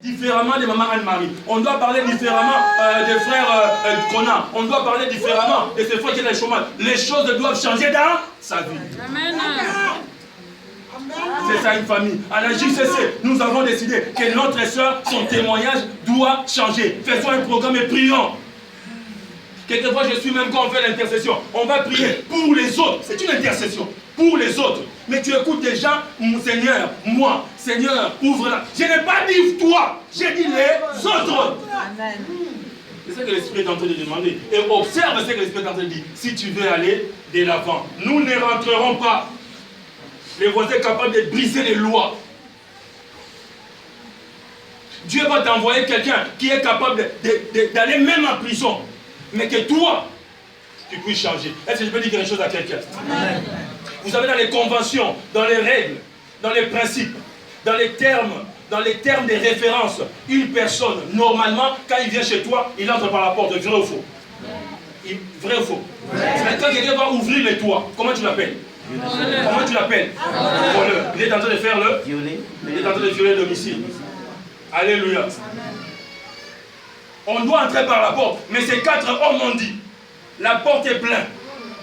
différemment de maman Anne-Marie. On doit parler différemment des frères Conan. On doit parler différemment de ses frères qui ont le chômage. Les choses doivent changer dans sa vie. Amen. C'est ça une famille. À la JCC, nous avons décidé que notre soeur, son témoignage doit changer. Faisons un programme et prions. Quelquefois, je suis même quand on fait l'intercession. On va prier pour les autres. C'est une intercession. Pour les autres. Mais tu écoutes des gens, Seigneur, moi, Seigneur, ouvre-la. Je n'ai pas dit toi, j'ai dit les autres. Amen. C'est ce que l'Esprit est en train de demander. Et observe ce que l'Esprit est en train de dire. Si tu veux aller de l'avant, nous ne rentrerons pas. Les voisins capables de briser les lois. Dieu va t'envoyer quelqu'un qui est capable d'aller même en prison. Mais que toi, tu puisses changer. Est-ce que je peux dire quelque chose à quelqu'un? Vous savez, dans les conventions, dans les règles, dans les principes, dans les termes de référence, une personne, normalement, quand il vient chez toi, il entre par la porte, vrai ou faux? Vrai ou faux? Mais quand quelqu'un va ouvrir les toits, comment tu l'appelles? Comment tu l'appelles? Voleur. Il est en train de faire le violer. Il est en train de violer le domicile. Alléluia. On doit entrer par la porte. Mais ces 4 hommes ont dit, la porte est pleine.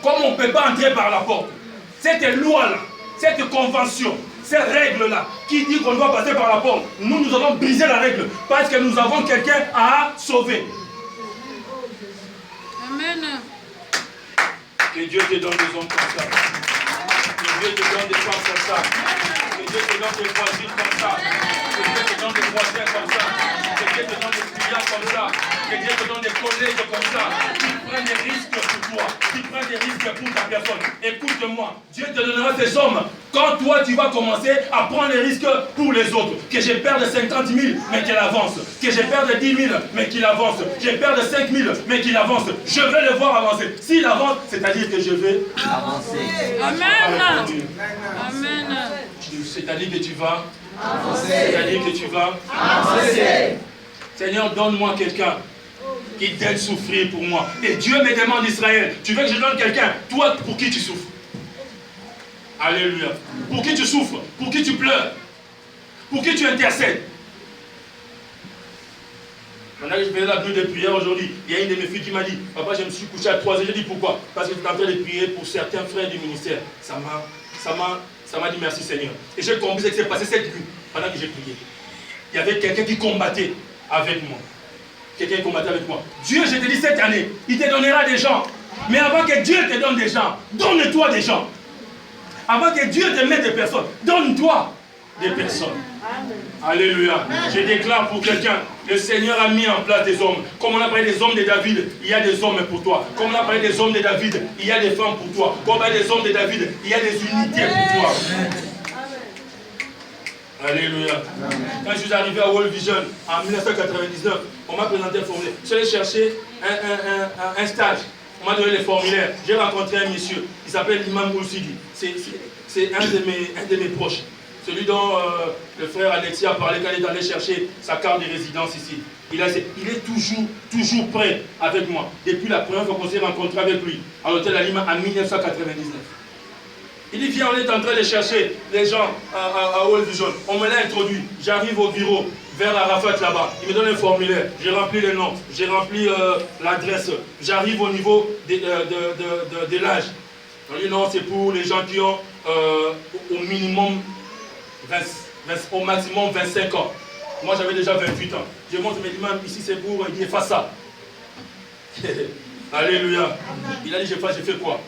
Comme on ne peut pas entrer par la porte, cette loi-là, cette convention, ces règles-là, qui dit qu'on doit passer par la porte, nous allons briser la règle parce que nous avons quelqu'un à sauver. Amen. Que Dieu te donne des hommes comme ça. Que Dieu te donne des femmes comme ça. Que Dieu te donne des voisines comme ça. Que Dieu te donne des voisins comme ça. Que Dieu te donne des clients comme ça. Que Dieu te donne des collègues comme ça. Qui prennent des risques pour toi. Qui prennent des risques pour ta personne. Écoute-moi. Dieu te donnera ces hommes quand toi tu vas commencer à prendre les risques pour les autres. Que je perde 50 000 mais qu'il avance. Que je perde 10 000 mais qu'il avance. Je perde 5 000 mais qu'il avance. Je vais le voir avancer. S'il avance, c'est-à-dire que je vais avancer. Amen. Amen. C'est-à-dire que tu vas avancer. C'est-à-dire que tu vas avancer. Seigneur, donne-moi quelqu'un qui t'aide souffrir pour moi. Et Dieu me demande Israël, tu veux que je donne quelqu'un, toi, pour qui tu souffres? Alléluia. Pour qui tu souffres? Pour qui tu pleures? Pour qui tu intercèdes? Pendant que je faisais la nuit de prière aujourd'hui, il y a une de mes filles qui m'a dit, papa, je me suis couché à 3 heures. J'ai dit pourquoi? Parce que tu es en train de prier pour certains frères du ministère. Ça m'a dit merci Seigneur. Et j'ai compris ce qui s'est passé cette nuit, pendant que j'ai prié. Il y avait quelqu'un qui combattait avec moi. Quelqu'un qui combattait avec moi. Dieu, je te dis cette année, il te donnera des gens. Mais avant que Dieu te donne des gens, donne-toi des gens. Avant que Dieu te mette des personnes, donne-toi des personnes. Alléluia. Je déclare pour quelqu'un, le Seigneur a mis en place des hommes. Comme on a parlé des hommes de David, il y a des hommes pour toi. Comme on a parlé des hommes de David, il y a des femmes pour toi. Comme on a parlé des hommes de David, il y a des unités pour toi. Alléluia. Quand je suis arrivé à World Vision en 1999, on m'a présenté un formulaire. Je suis allé chercher un stage. On m'a donné les formulaires. J'ai rencontré un monsieur. Il s'appelle Imam Oulsidi. C'est un de mes proches. Celui dont le frère Alexis a parlé quand il est allé chercher sa carte de résidence ici. Il est toujours prêt avec moi. Depuis la première fois qu'on s'est rencontré avec lui, à l'hôtel Alima en 1999. Il dit, viens, on est en train de chercher les gens à World Vision. On me l'a introduit. J'arrive au bureau, vers Arafat là-bas. Il me donne un formulaire. J'ai rempli le nom. J'ai rempli l'adresse. J'arrive au niveau de l'âge. On dit, non, c'est pour les gens qui ont au minimum, au maximum 25 ans. Moi, j'avais déjà 28 ans. Je montre mes imams, ici c'est pour, il dit, efface ça. Alléluia. Il a dit, j'efface, j'ai fait quoi?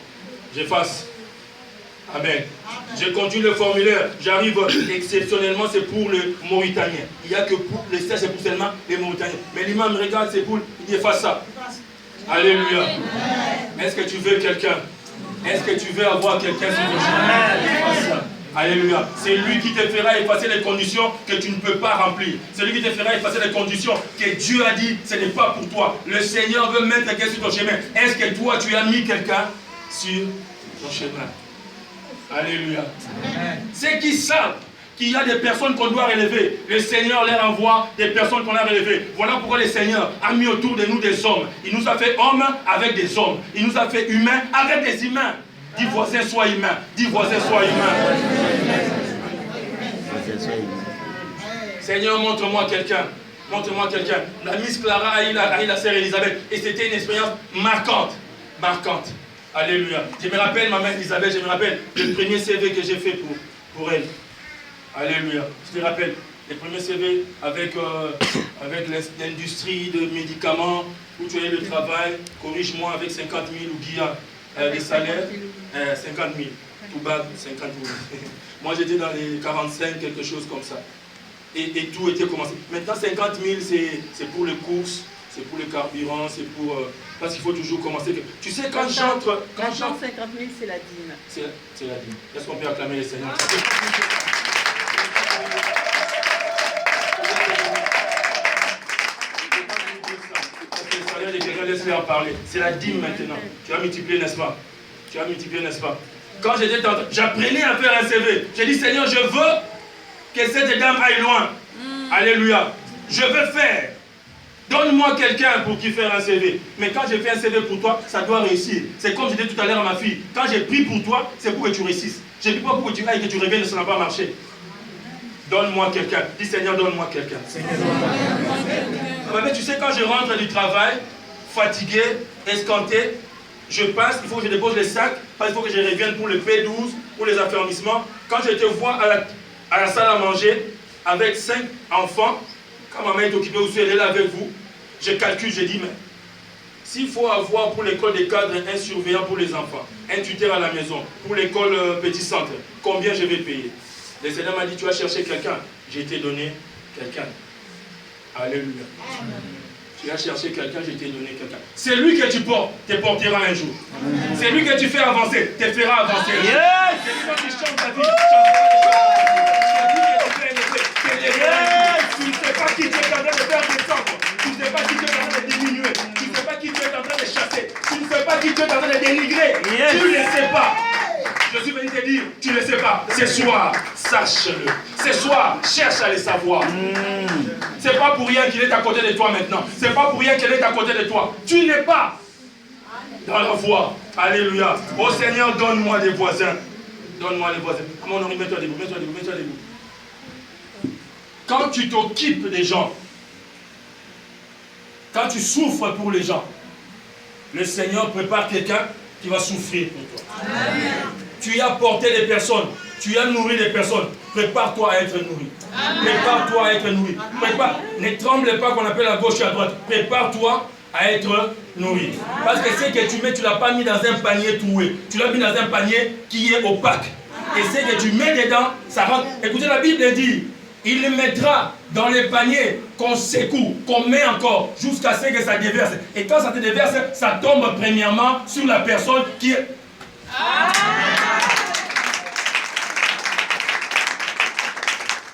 J'efface. Amen. Je continue le formulaire. J'arrive exceptionnellement, c'est pour les Mauritaniens. Il n'y a que pour les stages, c'est pour seulement les Mauritaniens. Mais l'imam me regarde, c'est pour, il dit, efface ça. Alléluia. Est-ce que tu veux quelqu'un? Est-ce que tu veux avoir quelqu'un sur ton chemin? Efface ça. Alléluia. C'est lui qui te fera effacer les conditions que tu ne peux pas remplir. C'est lui qui te fera effacer les conditions que Dieu a dit, ce n'est pas pour toi. Le Seigneur veut mettre quelqu'un sur ton chemin. Est-ce que toi, tu as mis quelqu'un sur ton chemin? Alléluia. Ceux qui savent qu'il y a des personnes qu'on doit relever, le Seigneur leur envoie des personnes qu'on a relevées. Voilà pourquoi le Seigneur a mis autour de nous des hommes. Il nous a fait hommes avec des hommes. Il nous a fait humains avec des humains. Dis voisin, sois humain. Dis voisin, sois humain. Seigneur, montre-moi quelqu'un Montre-moi quelqu'un. La Miss Clara a eu la sœur Elisabeth. Et c'était une expérience marquante. Marquante. Alléluia. Je me rappelle, ma mère Elisabeth, je me rappelle le premier CV que j'ai fait pour elle. Alléluia. Je te rappelle, le premier CV avec l'industrie de médicaments, où tu as le travail, corrige-moi avec 50 000 ou Guilla, les salaires, 50 000. Tout bas, 50 000. Moi, j'étais dans les 45, quelque chose comme ça. Et tout était commencé. Maintenant, 50 000, c'est pour les courses, c'est pour le carburant, c'est pour... parce qu'il faut toujours commencer. Tu sais, quand j'entre... Quand 50 000, c'est la dîme. C'est la dîme. Est-ce qu'on peut acclamer les Seigneurs? Laisse-les en parler. C'est la dîme maintenant. Tu as multiplié, n'est-ce pas? Tu as multiplié, n'est-ce pas? Quand j'étais en train, j'apprenais à faire un CV. J'ai dit, Seigneur, je veux que cette dame aille loin. Alléluia. Je veux faire. Donne-moi quelqu'un pour qui faire un CV. Mais quand j'ai fait un CV pour toi, ça doit réussir. C'est comme je disais tout à l'heure à ma fille. Quand j'ai pris pour toi, c'est pour que tu réussisses. Je ne dis pas pour que tu ailles et que tu reviennes, ça n'a pas marché. Donne-moi quelqu'un. Dis, Seigneur, donne-moi quelqu'un. Mais tu sais, quand je rentre du travail, fatigué, escanté, je passe, il faut que je dépose les sacs, parce qu'il faut que je revienne pour le P12, pour les affermissements. Quand je te vois à la salle à manger, avec 5 enfants, quand ma mère est occupée aussi, elle est là avec vous, je calcule, je dis, mais s'il faut avoir pour l'école des cadres un surveillant pour les enfants, un tuteur à la maison, pour l'école petit centre, combien je vais payer? Le Seigneur m'a dit, tu vas chercher quelqu'un. J'ai été donné quelqu'un. Alléluia. Tu as cherché quelqu'un, je t'ai donné quelqu'un. C'est lui que tu portes, te portera un jour. C'est lui que tu fais avancer, te fera avancer. C'est lui qui change ta vie, tu ne sais pas qui tu es en train de faire descendre. Tu ne sais pas qui tu es en train de diminuer. Tu ne sais pas qui tu es en train de chasser. Tu ne sais pas qui tu es en train de dénigrer. Tu ne le sais pas. Je suis venu te dire, tu ne le sais pas. Ce soir, sache-le. Ce soir, cherche à le savoir. C'est pas pour rien qu'il est à côté de toi maintenant. C'est pas pour rien qu'il est à côté de toi. Tu n'es pas dans la voie. Alléluia. Oh Seigneur, donne-moi des voisins. Donne-moi les voisins. Mon nom, mets-toi debout, mets-toi debout, mets-toi debout. Quand tu t'occupes des gens, quand tu souffres pour les gens, le Seigneur prépare quelqu'un qui va souffrir pour toi. Amen. Tu as porté des personnes, tu as nourri des personnes. Prépare-toi à être nourri. Prépare-toi à être nourri. Ne tremble pas qu'on appelle à gauche et à droite. Prépare-toi à être nourri. Parce que ce que tu mets, tu ne l'as pas mis dans un panier troué. Tu l'as mis dans un panier qui est opaque. Et ce que tu mets dedans, ça rentre. Écoutez, la Bible dit, il le mettra dans les paniers qu'on secoue, qu'on met encore, jusqu'à ce que ça déverse. Et quand ça te déverse, ça tombe premièrement sur la personne qui est...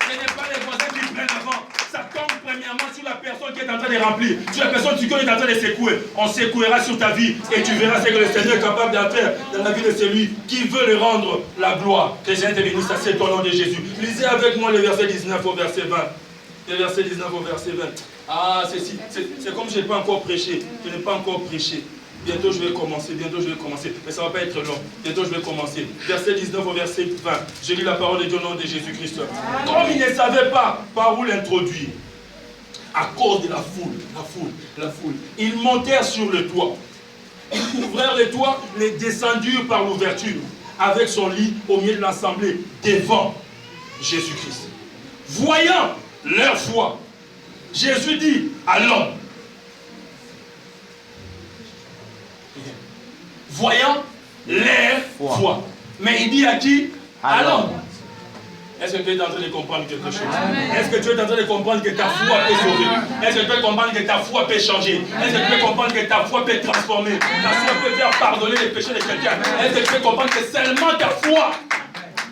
Ce n'est pas les voisins qui prennent avant. Ça tombe premièrement sur la personne qui est en train de remplir. Sur la personne qui est en train de secouer. On secouera sur ta vie et tu verras ce que le Seigneur est capable de faire dans la vie de celui qui veut lui rendre la gloire. Que Jésus te bénisse, ça c'est au nom de Jésus. Lisez avec moi le verset 19 au verset 20. Le verset 19 au verset 20. Ah, c'est comme je n'ai pas encore prêché. Je n'ai pas encore prêché. Bientôt je vais commencer, mais ça ne va pas être long. Bientôt je vais commencer. Verset 19 au verset 20. Je lis la parole de Dieu au nom de Jésus-Christ. Comme ils ne savaient pas par où l'introduire, à cause de la foule, ils montèrent sur le toit. Ils ouvrirent le toit, les descendirent par l'ouverture, avec son lit au milieu de l'assemblée, devant Jésus-Christ. Voyant leur foi, Jésus dit à l'homme, voyant leur foi. Mais il dit à qui? À l'homme. Est-ce que tu es en train de comprendre quelque chose? Est-ce que tu es en train de comprendre que ta foi peut sauver? Est-ce que tu peux comprendre que ta foi peut changer? Est-ce que tu peux comprendre que ta foi peut transformer? Ta foi peut faire pardonner les péchés de quelqu'un? Est-ce que tu peux comprendre que seulement ta foi,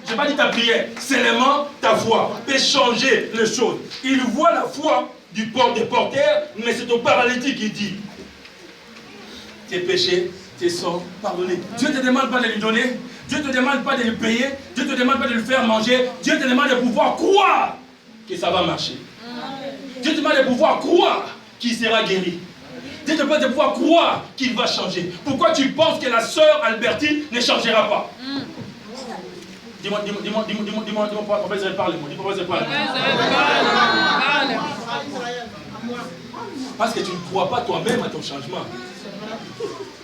je n'ai pas dit ta prière, seulement ta foi peut changer les choses? Il voit la foi des porteurs, mais c'est au paralytique qui dit, tes péchés sont pardonnés. Dieu ne te demande pas de lui donner, Dieu ne te demande pas de lui payer, Dieu ne te demande pas de lui faire manger, Dieu te demande de pouvoir croire que ça va marcher. Dieu te demande de pouvoir croire qu'il sera guéri. Dieu te demande de pouvoir croire qu'il va changer. Pourquoi tu penses que la sœur Albertine ne changera pas? Dis-moi, professeur, parle-moi. Dis-moi, professeur, parle-moi. Parce que tu ne crois pas toi-même à ton changement.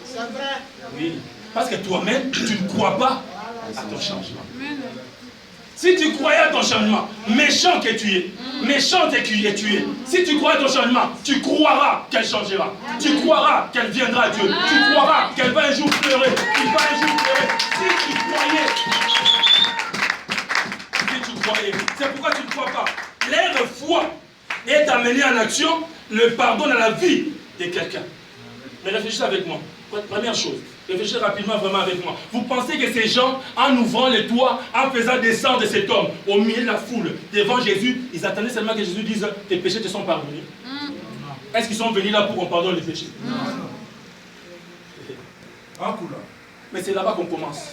C'est vrai. Oui. Parce que toi-même, tu ne crois pas à ton changement. Si tu croyais à ton changement, méchant que tu es, méchant que tu es, si tu crois à ton changement, tu croiras qu'elle changera. Tu croiras qu'elle viendra à Dieu. Tu croiras qu'elle va un jour pleurer. Il va un jour pleurer. Si tu croyais, c'est pourquoi tu ne crois pas. Leur foi est amenée en action, le pardon dans la vie de quelqu'un. Mais réfléchissez avec moi. Première chose, réfléchissez rapidement vraiment avec moi. Vous pensez que ces gens, en ouvrant les toits, en faisant descendre cet homme au milieu de la foule, devant Jésus, ils attendaient seulement que Jésus dise « tes péchés te sont pardonnés ». Est-ce qu'ils sont venus là pour qu'on pardonne les péchés? Mais c'est là-bas qu'on commence.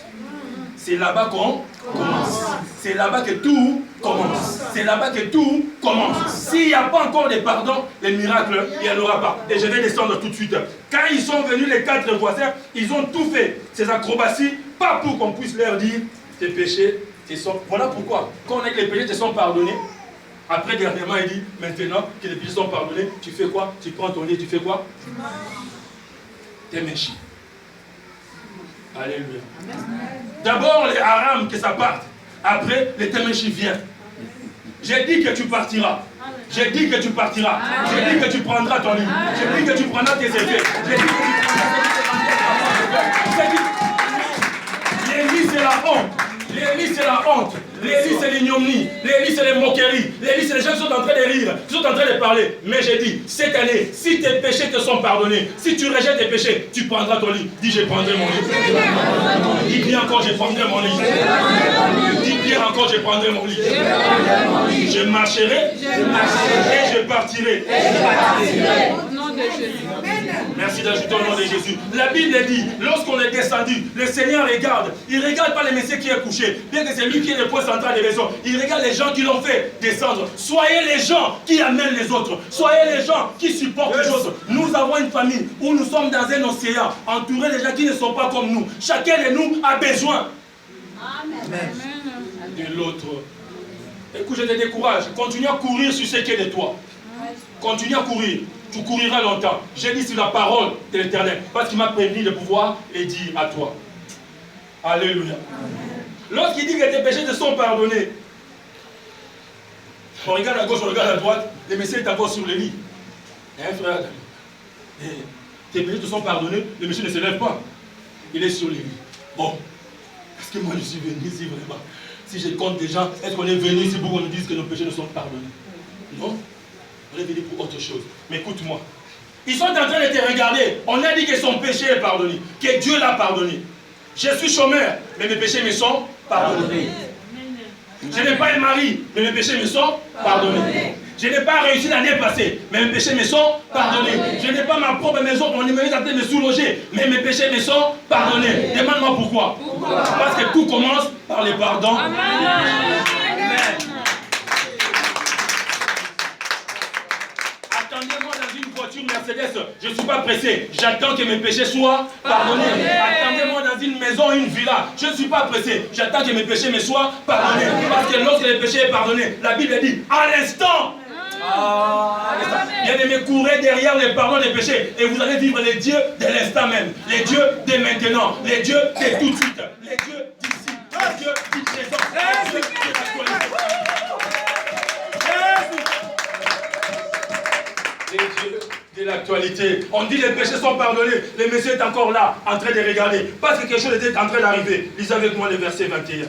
C'est là-bas qu'on commence. C'est là-bas que tout commence. C'est là-bas que tout commence. S'il n'y a pas encore de pardon, les miracles, il n'y en aura pas. Et je vais descendre tout de suite. Quand ils sont venus, les 4 voisins, ils ont tout fait. Ces acrobaties, pas pour qu'on puisse leur dire tes péchés te sont. Voilà pourquoi, quand on a que les péchés te sont pardonnés, après dernièrement, il dit maintenant que les péchés sont pardonnés, tu fais quoi? Tu prends ton lit, tu fais quoi? T'es méchant. Alléluia. D'abord les haram que ça parte. Après les téméchis viennent. J'ai dit que tu partiras. J'ai dit que tu partiras. J'ai dit que tu prendras ton lit. J'ai dit que tu prendras tes effets. J'ai dit que tu prendras tes effets. Les lits c'est la honte. Les lits c'est la honte. Les lits c'est l'ignominie. Les lits c'est les moqueries. Les lits c'est les gens qui sont en train de rire, qui sont en train de parler. Mais j'ai dit, cette année, si tes péchés te sont pardonnés, si tu rejettes tes péchés, tu prendras ton lit. Dis, je prendrai mon lit. Dis bien encore, je prendrai mon lit. Dis bien encore, je prendrai mon lit. Je marcherai et je partirai. Au nom de Jésus. Merci d'ajouter au nom de Jésus. La Bible dit, lorsqu'on est descendu, le Seigneur regarde. Il ne regarde pas le Messie qui est couché, bien que c'est lui qui est le point central des raisons. Il regarde les gens qui l'ont fait descendre. Soyez les gens qui amènent les autres. Soyez les gens qui supportent les autres. Nous avons une famille où nous sommes dans un océan, entourés de gens qui ne sont pas comme nous. Chacun de nous a besoin de l'autre. Écoute, je te décourage. Continue à courir sur ce qui est de toi. Continue à courir. Tu couriras longtemps. J'ai dit sur la parole de l'Éternel. Parce qu'il m'a prévenu de pouvoir et dire à toi. Alléluia. Lorsqu'il dit que tes péchés te sont pardonnés, on regarde à gauche, on regarde à droite, le Messie est encore sur le lit. Hein, frère? Tes péchés te sont pardonnés, le Messie ne se lève pas. Il est sur le lit. Bon, est-ce que moi je suis venu ici vraiment? Si je compte des gens, est-ce qu'on est venu ici pour qu'on nous dise que nos péchés ne sont pardonnés? Non? On est venu pour autre chose. Mais écoute-moi. Ils sont en train de te regarder. On a dit que son péché est pardonné. Que Dieu l'a pardonné. Je suis chômeur, mais mes péchés me sont pardonnés. Je n'ai pas un mari, mais mes péchés me sont pardonnés. Je n'ai pas réussi l'année passée, mais mes péchés me sont pardonnés. Je n'ai pas ma propre maison, mon numéro est en train de me sous-loger, mais mes péchés me sont pardonnés. Demande-moi pourquoi. Parce que tout commence par les pardons. Amen. Attendez-moi dans une voiture Mercedes, je ne suis pas pressé. J'attends que mes péchés soient pardonnés. Attendez-moi dans une maison, une villa, je ne suis pas pressé. J'attends que mes péchés me soient pardonnés. Parce que lorsque le péché est pardonné, la Bible dit à l'instant. Bien-aimés, courez derrière le pardon des péchés et vous allez vivre les dieux de l'instant même, les dieux de maintenant, les dieux de tout de suite, les dieux d'ici, les dieux du présent, les dieux de l'actualité. Les dieux de l'actualité. On dit les péchés sont pardonnés, le Messie est encore là, en train de regarder, parce que quelque chose était en train d'arriver. Lisez avec moi le verset 21.